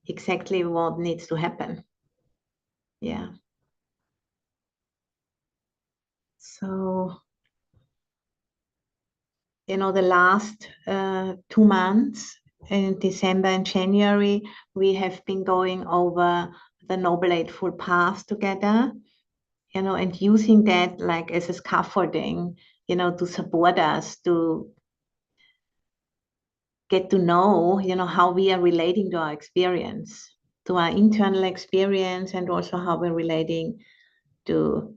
exactly what needs to happen. Yeah. So, the last 2 months, in December and January, we have been going over the Noble Eightfold Path together, and using that like as a scaffolding, to support us, to get to know, how we are relating to our experience, to our internal experience, and also how we're relating to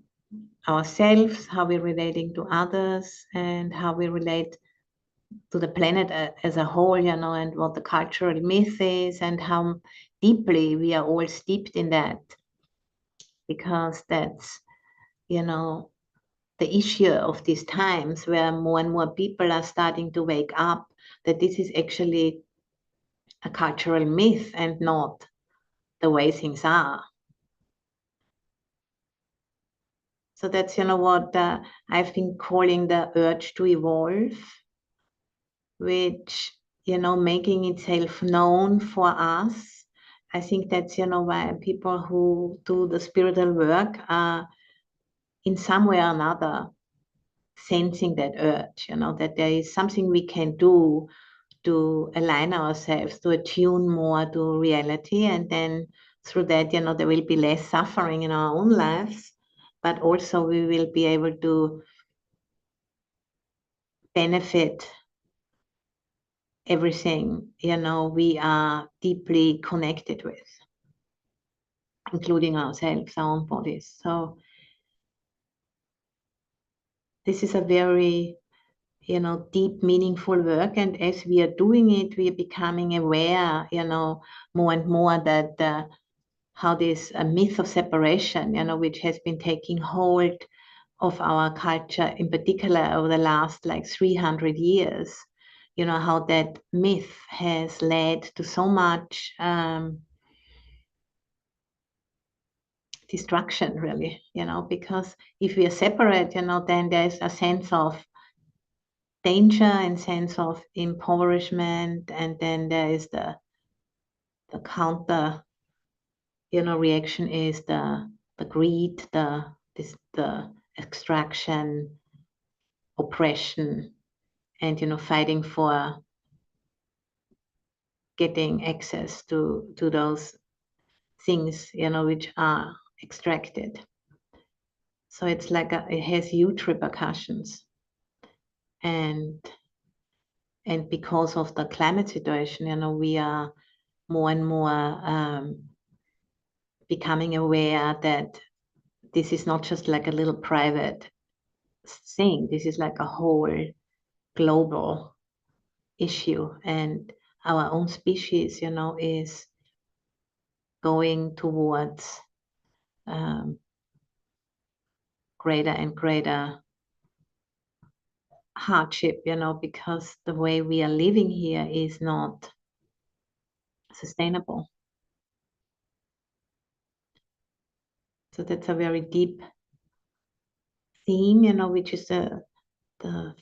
ourselves, how we're relating to others, and how we relate to the planet as a whole, and what the cultural myth is, and how deeply we are all steeped in that. Because that's, the issue of these times, where more and more people are starting to wake up, that this is actually a cultural myth and not the way things are. So that's, what I've been calling the urge to evolve, which, making itself known for us. I think that's, why people who do the spiritual work are in some way or another sensing that urge, that there is something we can do to align ourselves, to attune more to reality. And then through that, there will be less suffering in our own lives, but also we will be able to benefit everything, we are deeply connected with, including ourselves, our own bodies. So this is a very, deep, meaningful work. And as we are doing it, we are becoming aware, more and more that how this myth of separation, which has been taking hold of our culture, in particular over the last 300 years, how that myth has led to so much destruction, really, because if we are separate, then there's a sense of danger and sense of impoverishment, and then there is the counter, reaction is the greed, the extraction, oppression, and fighting for getting access to those things, which are extracted. So it's like it has huge repercussions. And because of the climate situation, we are more and more becoming aware that this is not just like a little private thing. This is like a whole global issue. And our own species, is going towards greater and greater hardship, because the way we are living here is not sustainable. So that's a very deep theme, which is the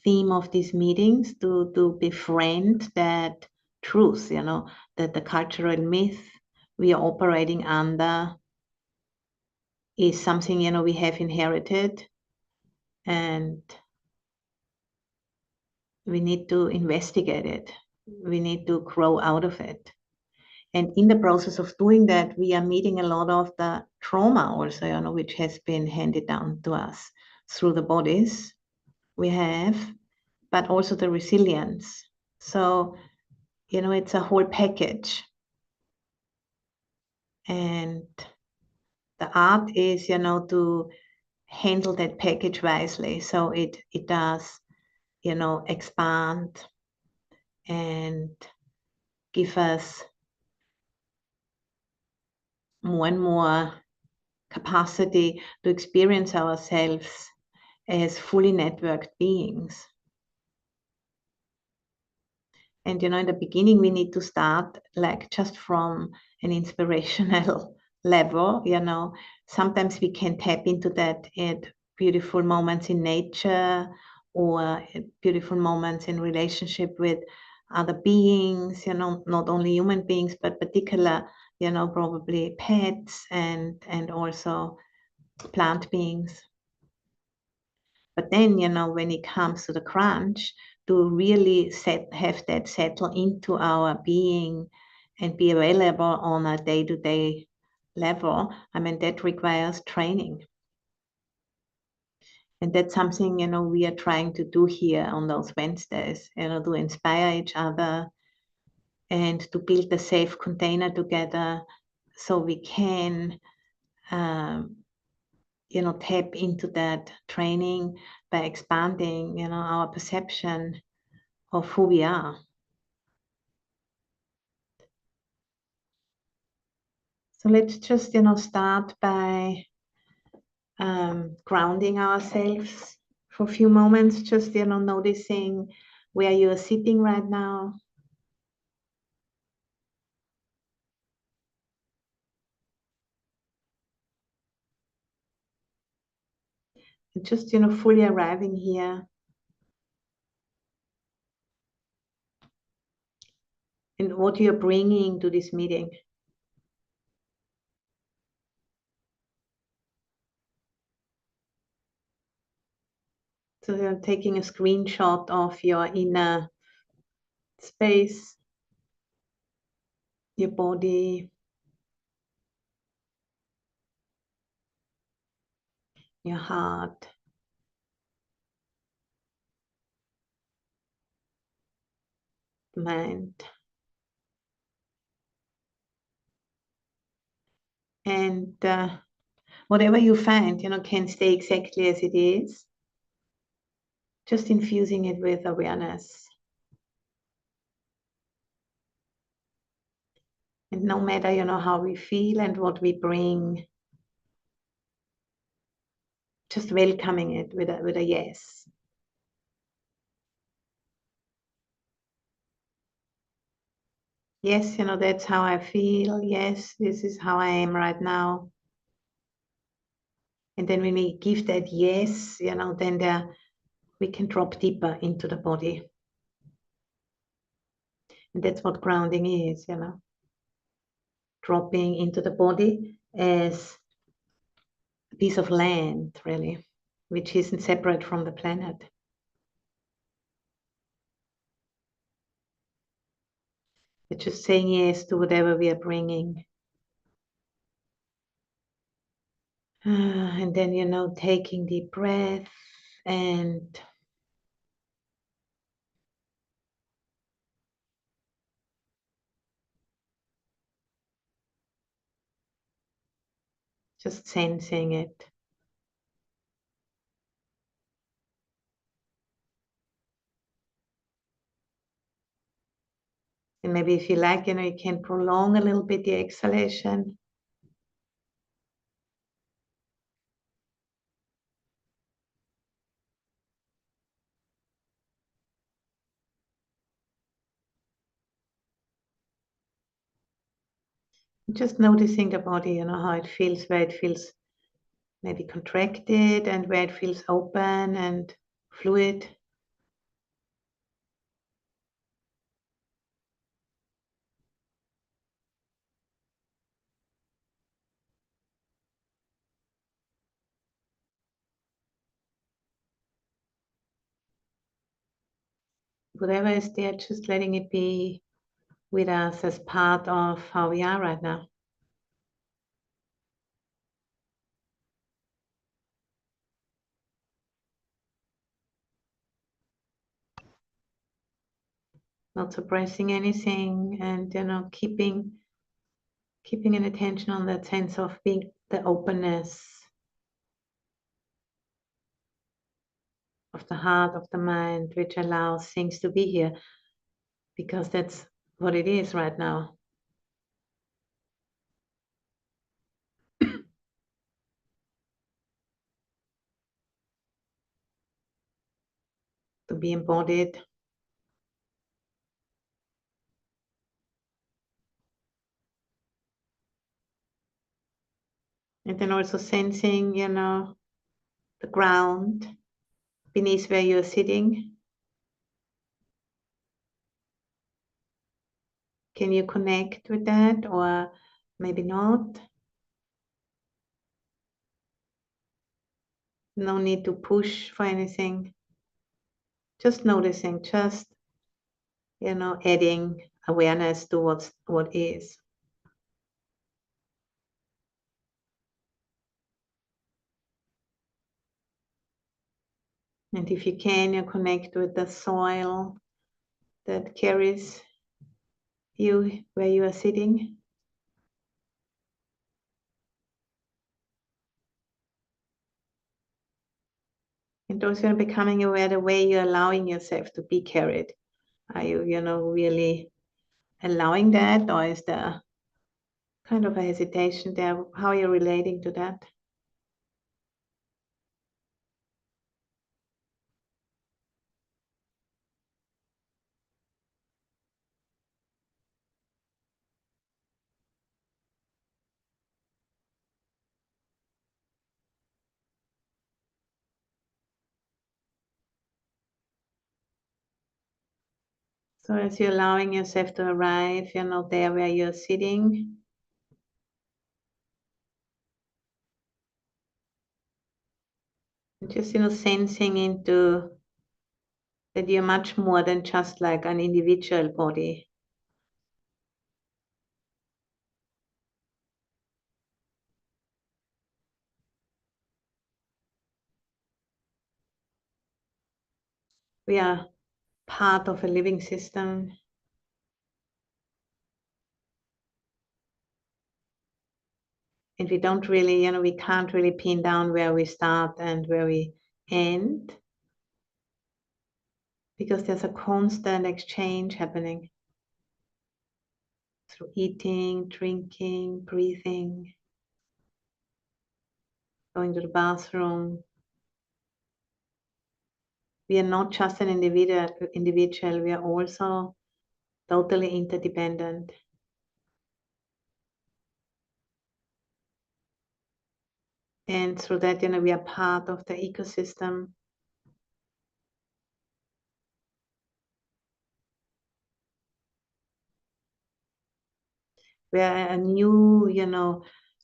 theme of these meetings, to befriend that truth, that the cultural myth we are operating under is something, we have inherited, and we need to investigate it. We need to grow out of it. And in the process of doing that, we are meeting a lot of the trauma also, which has been handed down to us through the bodies we have, but also the resilience. So, it's a whole package. And the art is, to handle that package wisely. So it does, expand and give us more and more capacity to experience ourselves as fully networked beings. And, in the beginning, we need to start just from an inspirational level, Sometimes we can tap into that at beautiful moments in nature, or at beautiful moments in relationship with other beings, not only human beings, but particular, probably pets and also plant beings. But then, when it comes to the crunch, to really have that settle into our being and be available on a day-to-day level, I mean, that requires training. And that's something, we are trying to do here on those Wednesdays, to inspire each other and to build a safe container together so we can, tap into that training by expanding, our perception of who we are. So let's just, start by grounding ourselves for a few moments, just, noticing where you're sitting right now. And just, fully arriving here. And what you're bringing to this meeting. So you're taking a screenshot of your inner space, your body, your heart, mind. And whatever you find, can stay exactly as it is. Just infusing it with awareness. And no matter, how we feel and what we bring, just welcoming it with a yes. Yes, that's how I feel. Yes, this is how I am right now. And then when we give that yes, then we can drop deeper into the body. And that's what grounding is, dropping into the body as a piece of land, really, which isn't separate from the planet. It's just saying yes to whatever we are bringing. And then, taking deep breath and just sensing it. And maybe if you like, you can prolong a little bit the exhalation. Just noticing the body, how it feels, where it feels maybe contracted and where it feels open and fluid. Whatever is there, just letting it be with us as part of how we are right now. Not suppressing anything, and keeping an attention on that sense of being the openness of the heart, of the mind, which allows things to be here, because that's what it is right now. To be embodied. And then also sensing, the ground beneath where you're sitting. Can you connect with that, or maybe not? No need to push for anything. Just noticing, just, adding awareness to what is. And if you can, you connect with the soil that carries you where you are sitting. And also becoming aware the way you're allowing yourself to be carried. Are you, really allowing that, or is there kind of a hesitation there? How are you relating to that? So as you're allowing yourself to arrive, there where you're sitting, just, sensing into that you're much more than just like an individual body. We are part of a living system. And we don't really, we can't really pin down where we start and where we end, because there's a constant exchange happening through eating, drinking, breathing, going to the bathroom. We are not just an individual, we are also totally interdependent. And through that, we are part of the ecosystem. Where a new,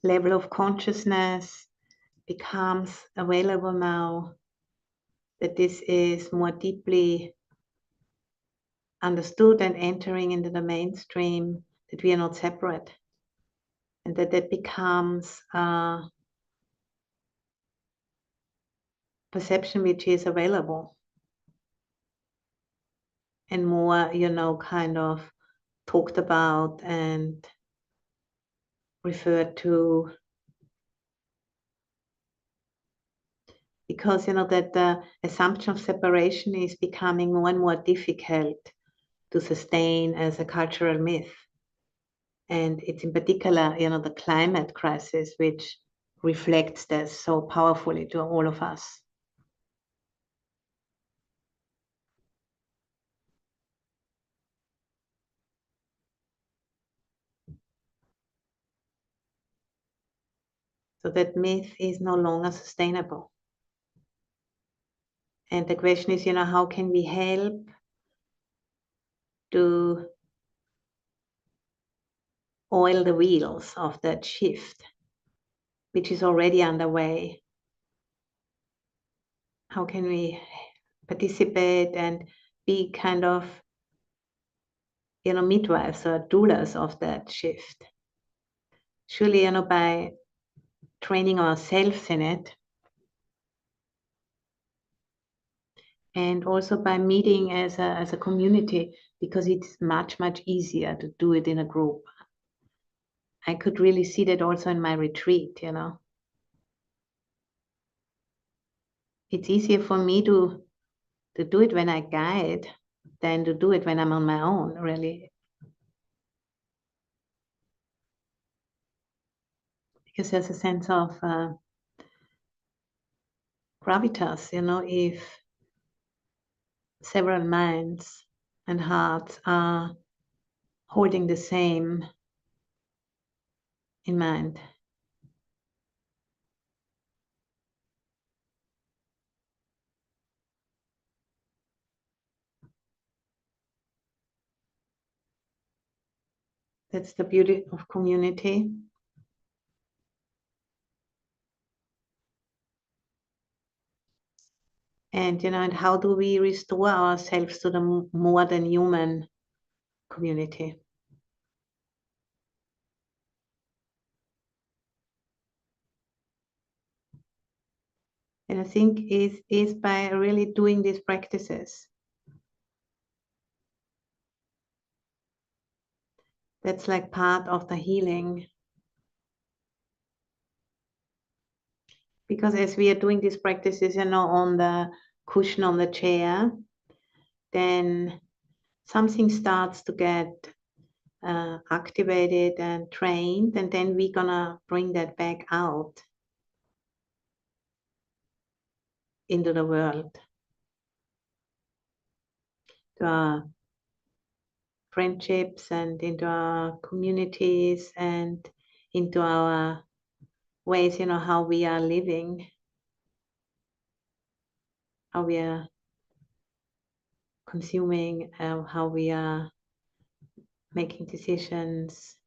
level of consciousness becomes available now, that this is more deeply understood and entering into the mainstream, that we are not separate, and that becomes a perception which is available and more, kind of talked about and referred to, because that the assumption of separation is becoming more and more difficult to sustain as a cultural myth. And it's in particular, the climate crisis, which reflects this so powerfully to all of us. So that myth is no longer sustainable. And the question is, how can we help to oil the wheels of that shift, which is already underway? How can we participate and be kind of, midwives or doulas of that shift? Surely, by training ourselves in it, and also by meeting as a community, because it's much, much easier to do it in a group. I could really see that also in my retreat, It's easier for me to do it when I guide than to do it when I'm on my own, really. Because there's a sense of gravitas, if several minds and hearts are holding the same in mind. That's the beauty of community. And, and how do we restore ourselves to the more than human community? And I think is by really doing these practices. That's like part of the healing. Because as we are doing these practices, on the cushion on the chair, then something starts to get activated and trained, and then we're gonna bring that back out into the world, to our friendships and into our communities and into our ways, how we are living, how we are consuming, how we are making decisions.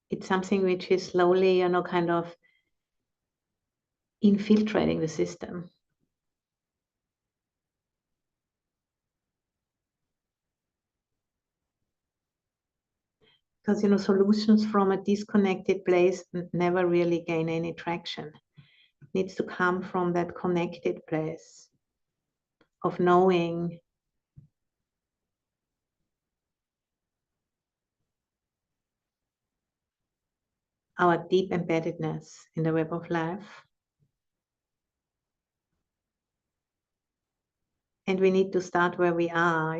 It's something which is slowly, kind of infiltrating the system. Because, solutions from a disconnected place never really gain any traction. It needs to come from that connected place of knowing our deep embeddedness in the web of life. And we need to start where we are,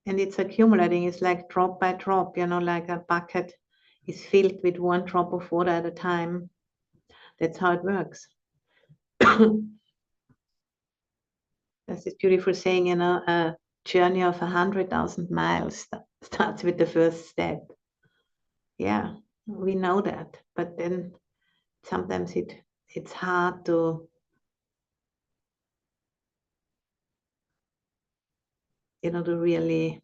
And it's accumulating. It's like drop by drop, like a bucket is filled with one drop of water at a time. That's how it works. There's this beautiful saying, a journey of 100,000 miles starts with the first step. Yeah, we know that, but then sometimes it's hard to, to really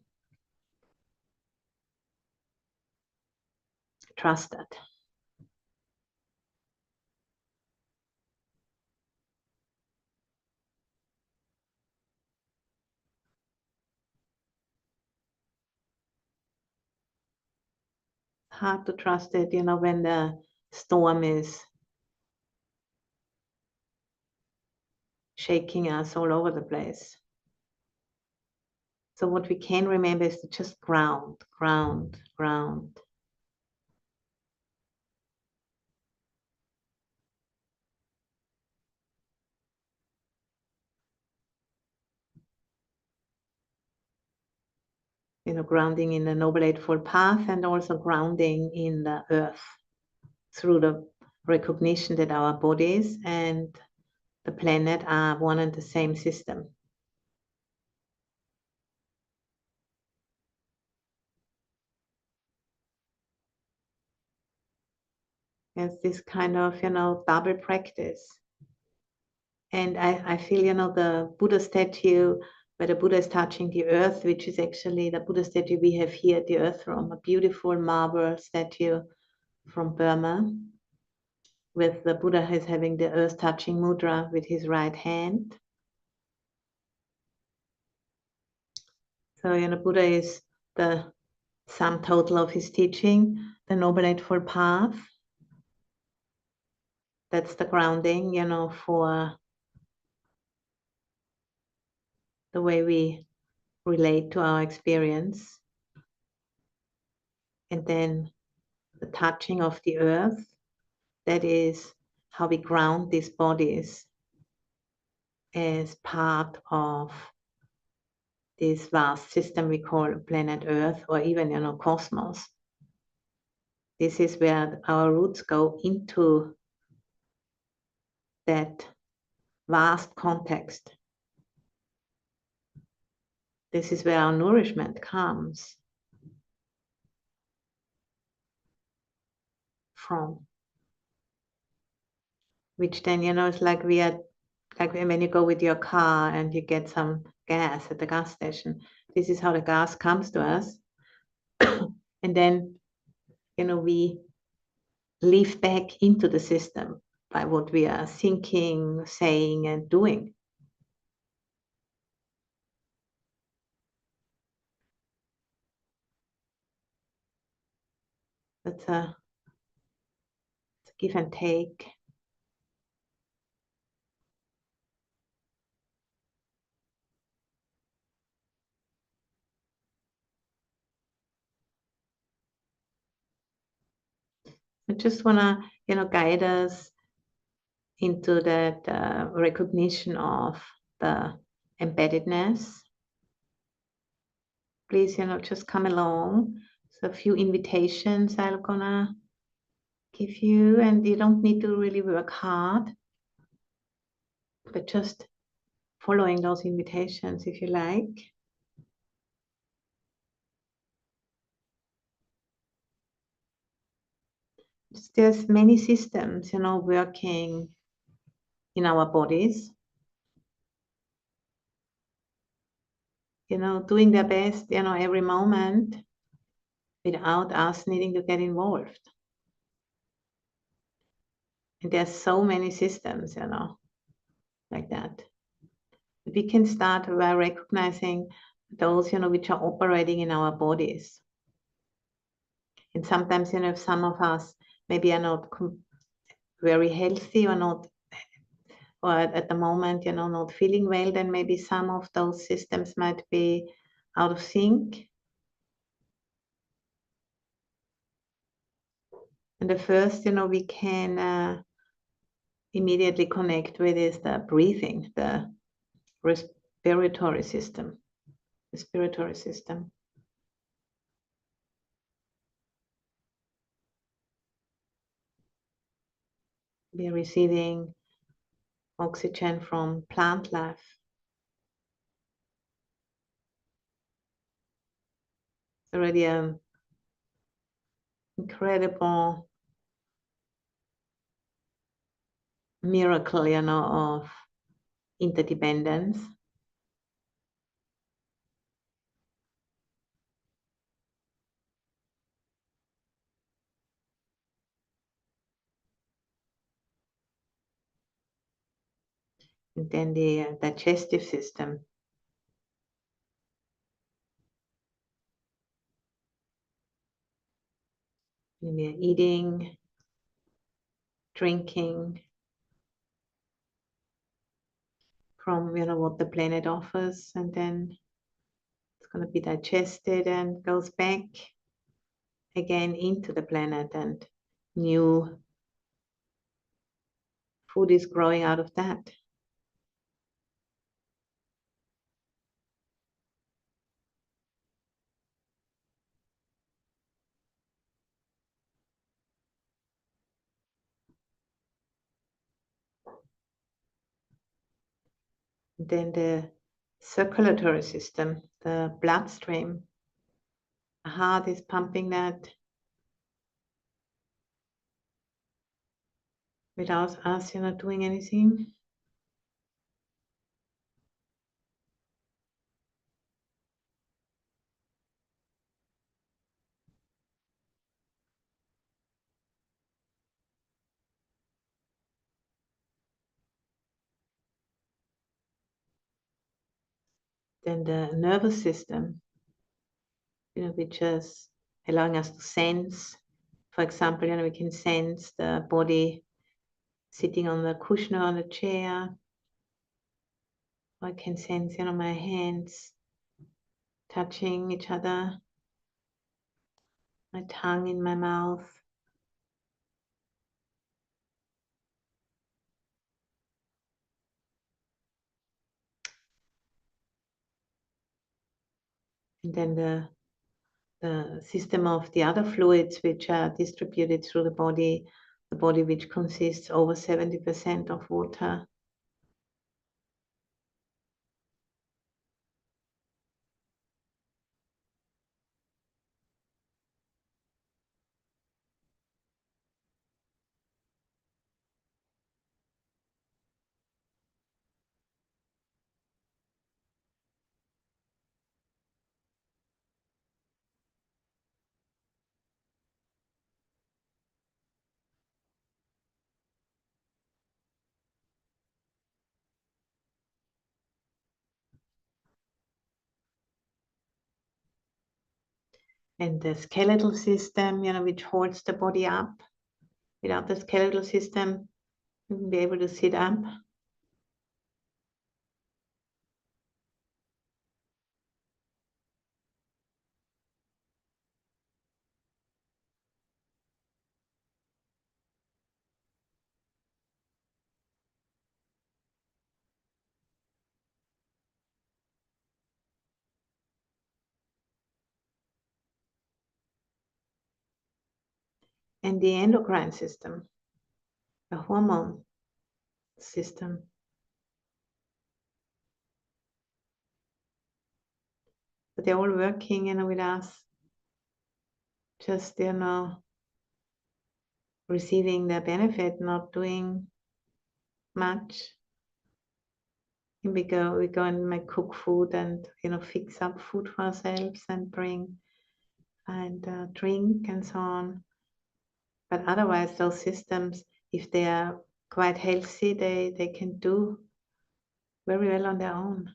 trust that. Hard to trust it, when the storm is shaking us all over the place. So what we can remember is to just ground, ground, ground. Grounding in the Noble Eightfold Path and also grounding in the earth through the recognition that our bodies and the planet are one and the same system. It's this kind of, double practice. And I feel, the Buddha statue where the Buddha is touching the earth, which is actually the Buddha statue we have here at the Earth Room, a beautiful marble statue from Burma, with the Buddha is having the earth touching mudra with his right hand. So, Buddha is the sum total of his teaching, the Noble Eightfold Path. That's the grounding, for the way we relate to our experience. And then the touching of the earth, that is how we ground these bodies as part of this vast system we call planet Earth, or even, cosmos. This is where our roots go into that vast context. This is where our nourishment comes from. which then, is like we are like when you go with your car and you get some gas at the gas station. This is how the gas comes to us. And then, we live back into the system by what we are thinking, saying, and doing. It's a give and take. I just want to, guide us into that recognition of the embeddedness. Please, just come along. So a few invitations I'm gonna give you, and you don't need to really work hard, but just following those invitations if you like. There's many systems, working in our bodies, doing their best, every moment without us needing to get involved. And there's so many systems, like that. We can start by recognizing those, which are operating in our bodies. And sometimes, if some of us maybe are not very healthy or not, or at the moment, not feeling well, then maybe some of those systems might be out of sync. And the first, we can immediately connect with is the breathing, the respiratory system. Respiratory system. We are receiving oxygen from plant life. It's already an incredible miracle, of interdependence. And then the digestive system. When we are eating, drinking from, what the planet offers, and then it's going to be digested and goes back again into the planet, and new food is growing out of that. Then the circulatory system, the bloodstream. The heart is pumping that without us, doing anything. Then the nervous system, which is allowing us to sense. For example, we can sense the body sitting on the cushion or on the chair. I can sense, my hands touching each other, my tongue in my mouth. And then the system of the other fluids which are distributed through the body which consists over 70% of water. And the skeletal system, which holds the body up. Without the skeletal system, you wouldn't be able to sit up. And the endocrine system, the hormone system. But they're all working, with us, just, receiving the benefit, not doing much. And we go and make cook food and, fix up food for ourselves and bring and drink and so on. But otherwise, those systems, if they are quite healthy, they can do very well on their own.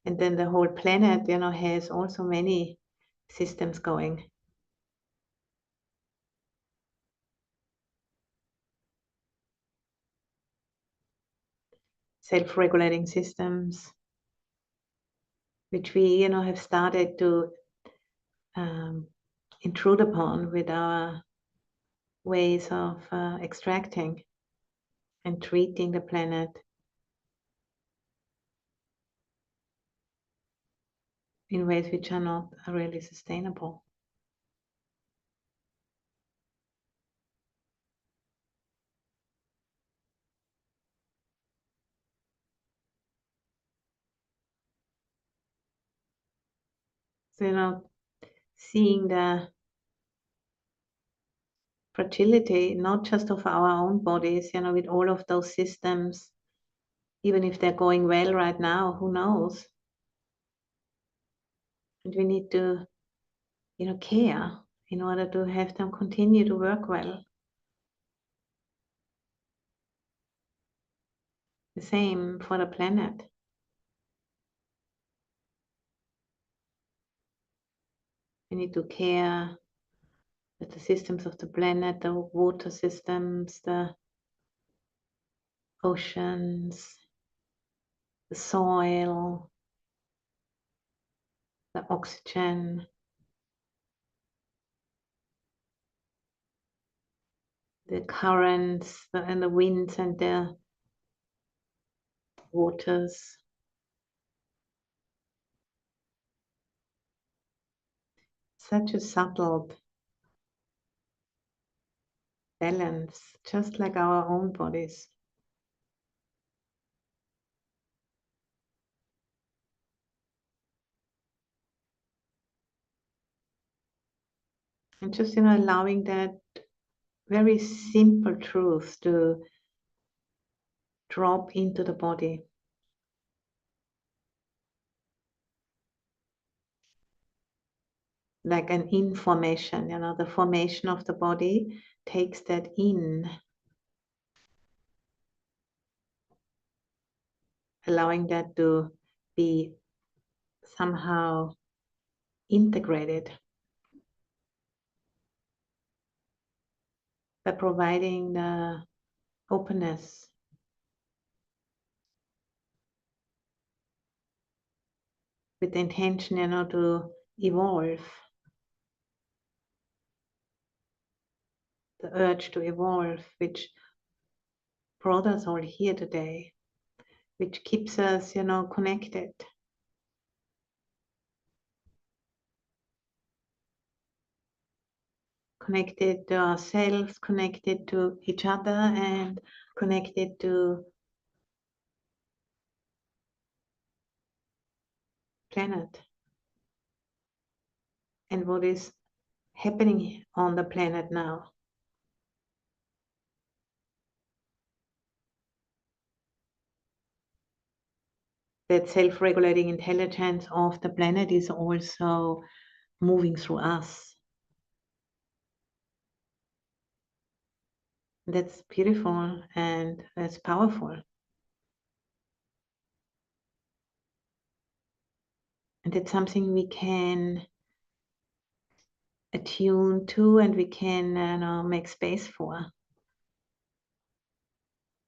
And then the whole planet, has also many systems going. Self-regulating systems, which we, have started to intrude upon with our ways of extracting and treating the planet in ways which are not really sustainable. So, seeing the fragility, not just of our own bodies, with all of those systems, even if they're going well right now, who knows? And we need to, care in order to have them continue to work well. The same for the planet. We need to care that the systems of the planet, the water systems, the oceans, the soil, the oxygen, the currents, and the winds and the waters. Such a subtle balance, just like our own bodies. And just, allowing that very simple truth to drop into the body. Like an information, the formation of the body takes that in, allowing that to be somehow integrated by providing the openness with the intention, to evolve, the urge to evolve, which brought us all here today, which keeps us, connected. Connected to ourselves, connected to each other, and connected to planet and what is happening on the planet now. That self-regulating intelligence of the planet is also moving through us. That's beautiful and that's powerful. And it's something we can attune to, and we can make space for.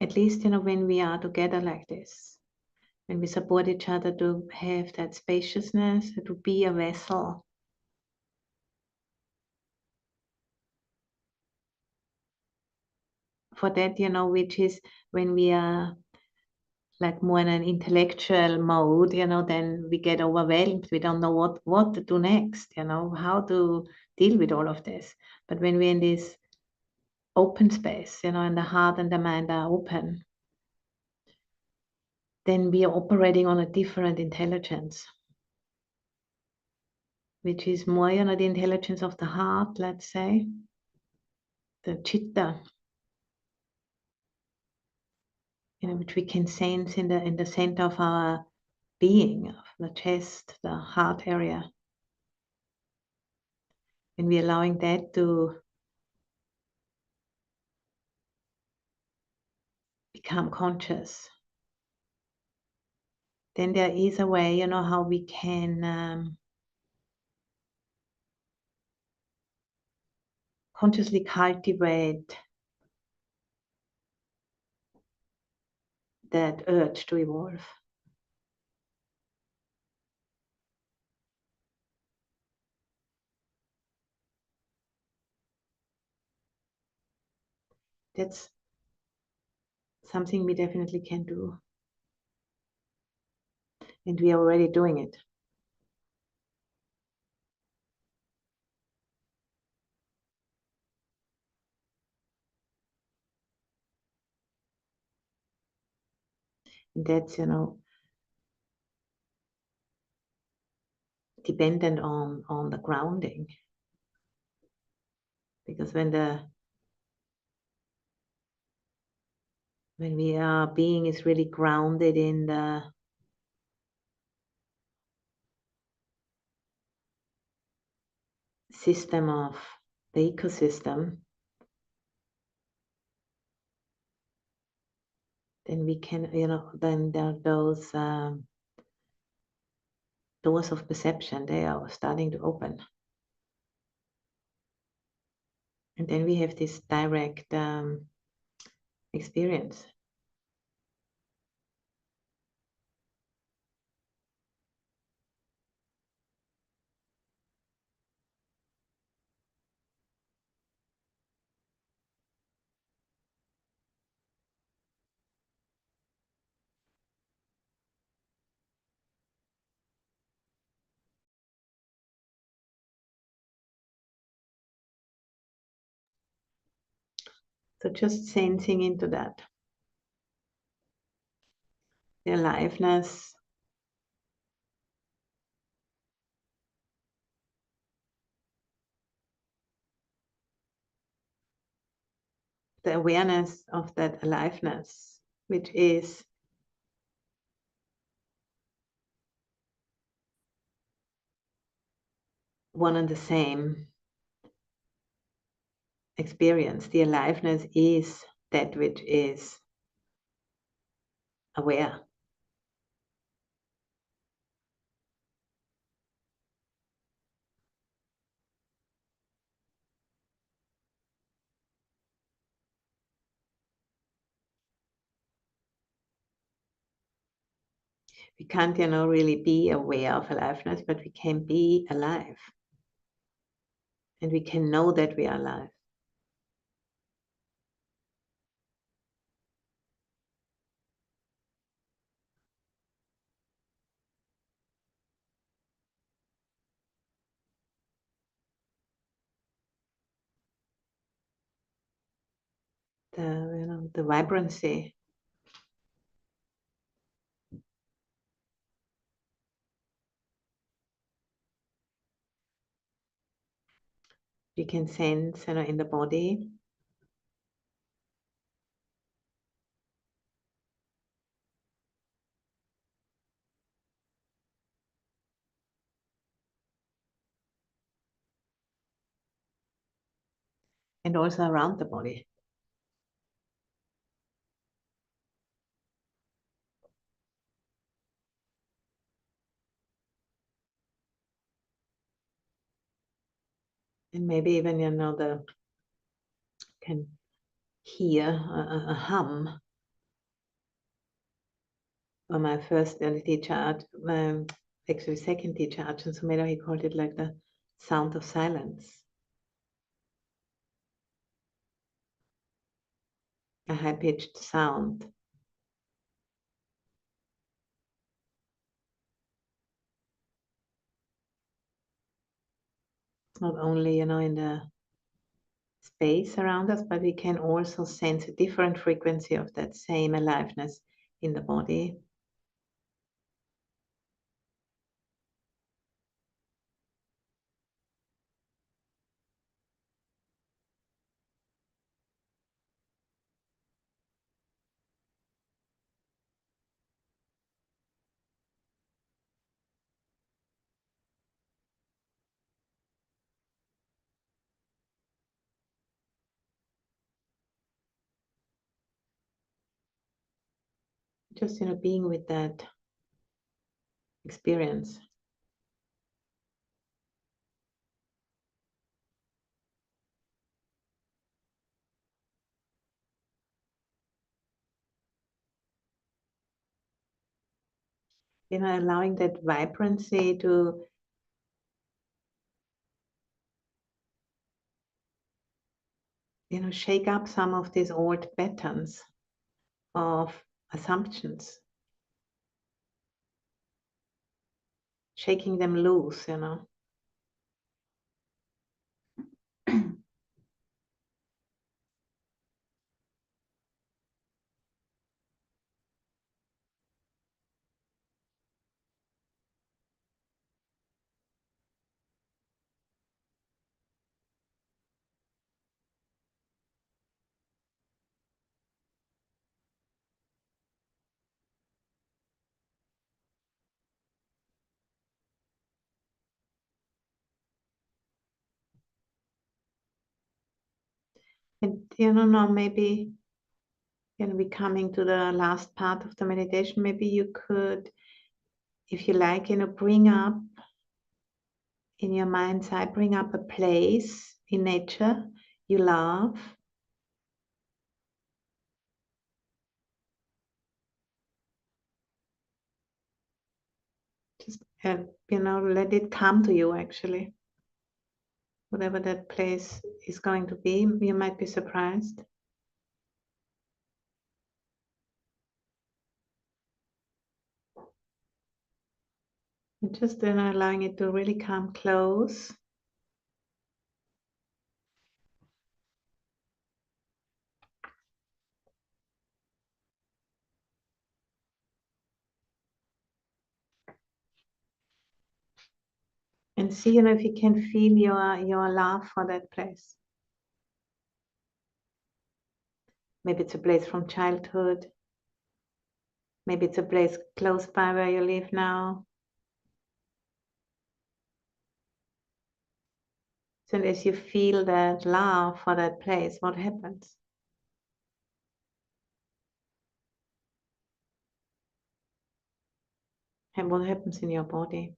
At least, when we are together like this, when we support each other to have that spaciousness, to be a vessel. For that, which is when we are like more in an intellectual mode, then we get overwhelmed. We don't know what to do next, how to deal with all of this. But when we're in this open space, and the heart and the mind are open, then we are operating on a different intelligence, which is more, the intelligence of the heart, let's say, the chitta, which we can sense in the center of our being, of the chest, the heart area. When we're allowing that to become conscious, then there is a way, how we can consciously cultivate that urge to evolve. That's something we definitely can do. And we are already doing it. And that's, dependent on the grounding. Because when our being is really grounded in the system of the ecosystem, then we can, then there are those doors of perception, they are starting to open. And then we have this direct experience. So just sensing into that. The aliveness, the awareness of that aliveness, which is one and the same experience. The aliveness is that which is aware. We can't, really be aware of aliveness, but we can be alive. And we can know that we are alive. The vibrancy. We can sense, in the body. And also around the body. And maybe even, can hear a hum. Or my first teacher, actually second teacher, Arjun Sumedho, he called it like the sound of silence. A high-pitched sound. It's not only, in the space around us, but we can also sense a different frequency of that same aliveness in the body. Just, being with that experience. Allowing that vibrancy to shake up some of these old patterns of assumptions, shaking them loose. And now maybe we're coming to the last part of the meditation. Maybe you could, if you like, bring up in your mind's eye, bring up a place in nature you love. Just let it come to you. Actually, whatever that place is going to be, you might be surprised. And just allowing it to really come close. And see, if you can feel your love for that place. Maybe it's a place from childhood. Maybe it's a place close by where you live now. So as you feel that love for that place, what happens? And what happens in your body?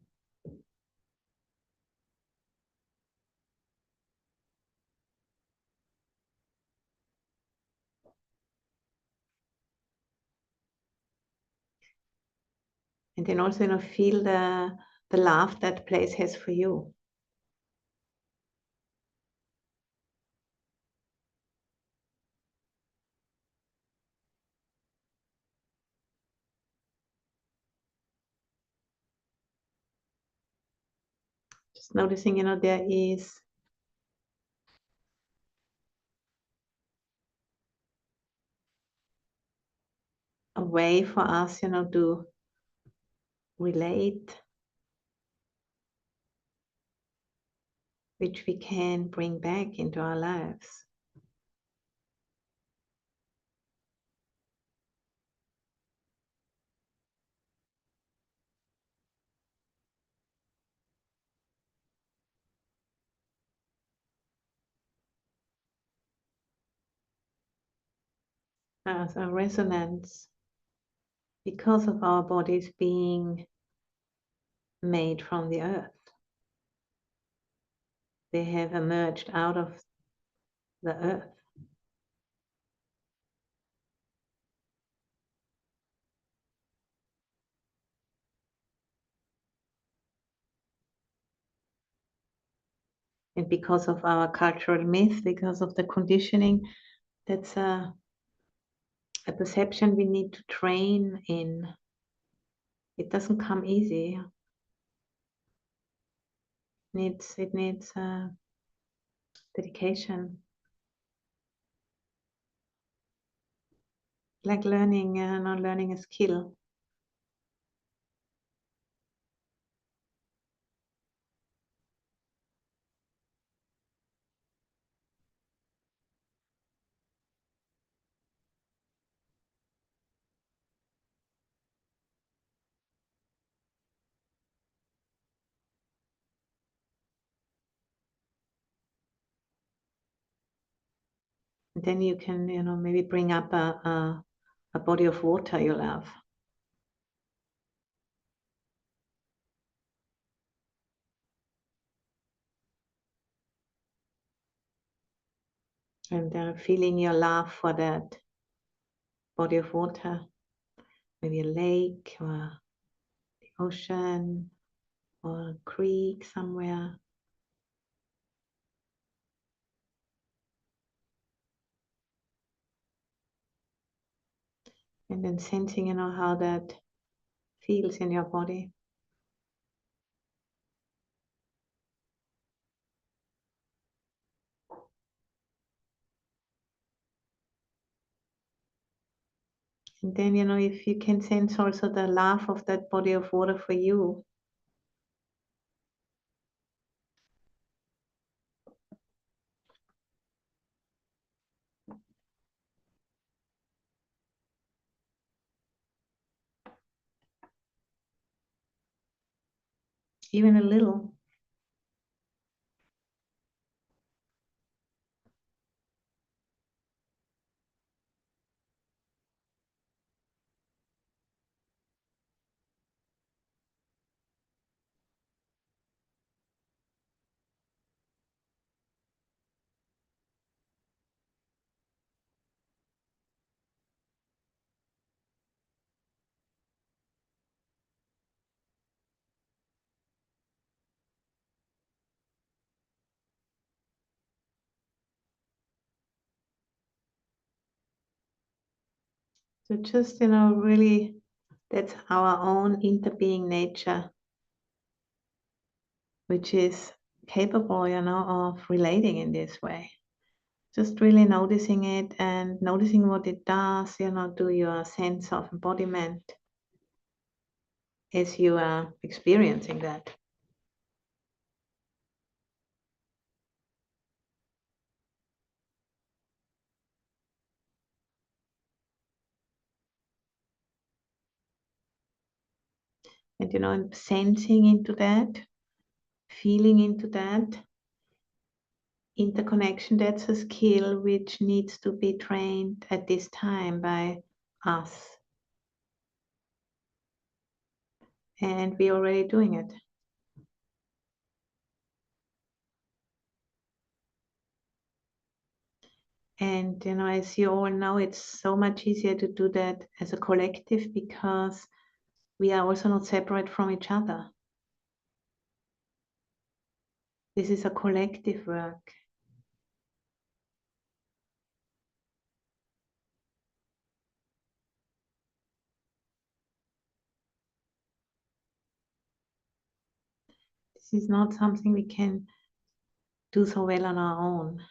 And then also, feel the love that place has for you. Just noticing, there is a way for us, to relate, which we can bring back into our lives. As a resonance, because of our bodies being made from the earth. they have emerged out of the earth. And because of our cultural myth, because of the conditioning, that's a perception we need to train in. It doesn't come easy. It needs dedication, like learning, not learning a skill. And then you can, maybe bring up a body of water you love. And feeling your love for that body of water, maybe a lake or the ocean or a creek somewhere. And then sensing, how that feels in your body. And then, if you can sense also the love of that body of water for you, even a little. So just, really, that's our own interbeing nature, which is capable, of relating in this way. Just really noticing it and noticing what it does, to your sense of embodiment as you are experiencing that. And, sensing into that, feeling into that interconnection, that's a skill which needs to be trained at this time by us. And we're already doing it. And, as you all know, it's so much easier to do that as a collective because we are also not separate from each other. This is a collective work. This is not something we can do so well on our own.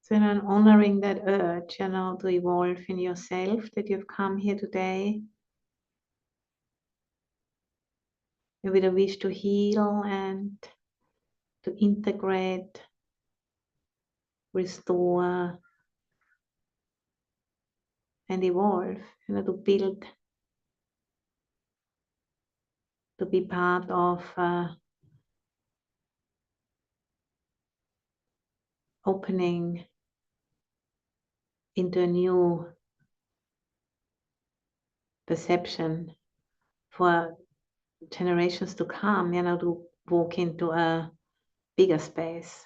So then honoring that urge, to evolve in yourself that you've come here today with a wish to heal and to integrate, restore, and evolve, to build to be part of opening into a new perception for generations to come, to walk into a bigger space.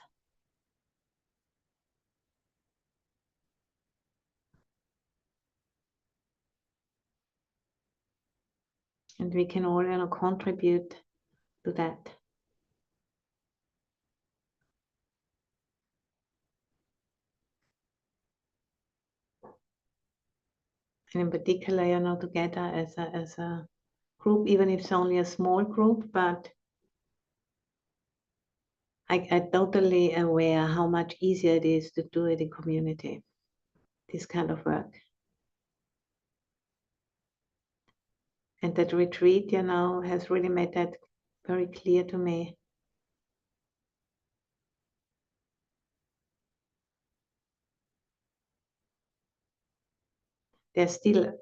And we can all, contribute to that. And in particular, together as a group, even if it's only a small group, but I'm totally aware how much easier it is to do it in community, this kind of work. And that retreat, has really made that very clear to me. There's still,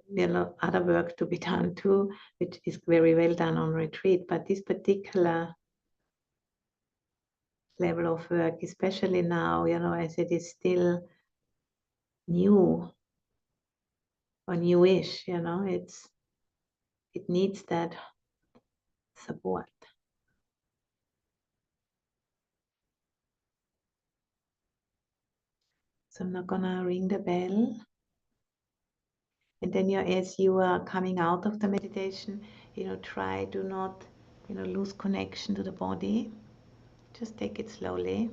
other work to be done too, which is very well done on retreat, but this particular level of work, especially now, as it is still new or newish, it needs that support. So I'm not gonna ring the bell. And then as you are coming out of the meditation, try to not, lose connection to the body. Just take it slowly.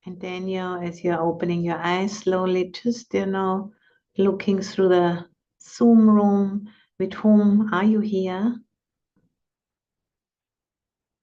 And then as you're opening your eyes slowly, just, looking through the Zoom room, with whom are you here?